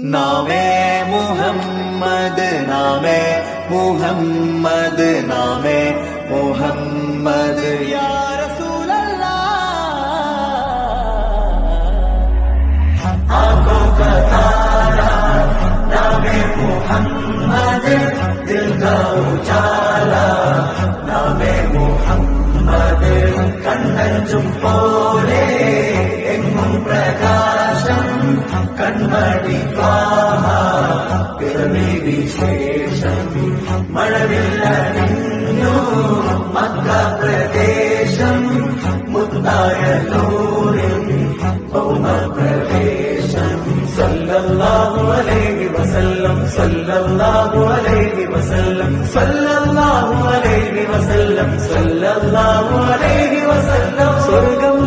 നാമേ മുഹമ്മദ് നാമേ മുഹമ്മദ് നാമേ മുഹമ്മദ് യാ റസൂലല്ലാഹ് ആँखों का तारा नामे मुहम्मद दिल का उजाला नामे മുഹമ്മദ് കണ്ണഞ്ചും പോലെ എങ്ങും പ്രകാശം കൺമണി ത്വാഹ പിറവി വിശേഷം മഴവില്ലണിഞ്ഞു മക്ക പ്രദേശം മുത്തായ നൂറിൻ ഭൗമപ്രവേശം സല്ലല്ലാഹു അലൈഹി വസല്ലം സല്ലല്ലാഹു അലൈഹി വസല്ലം സല്ലല്ലാഹു അലൈഹി വസല്ലം സല്ലല്ലാഹു അലൈഹി വസല്ലം സ്വർഗം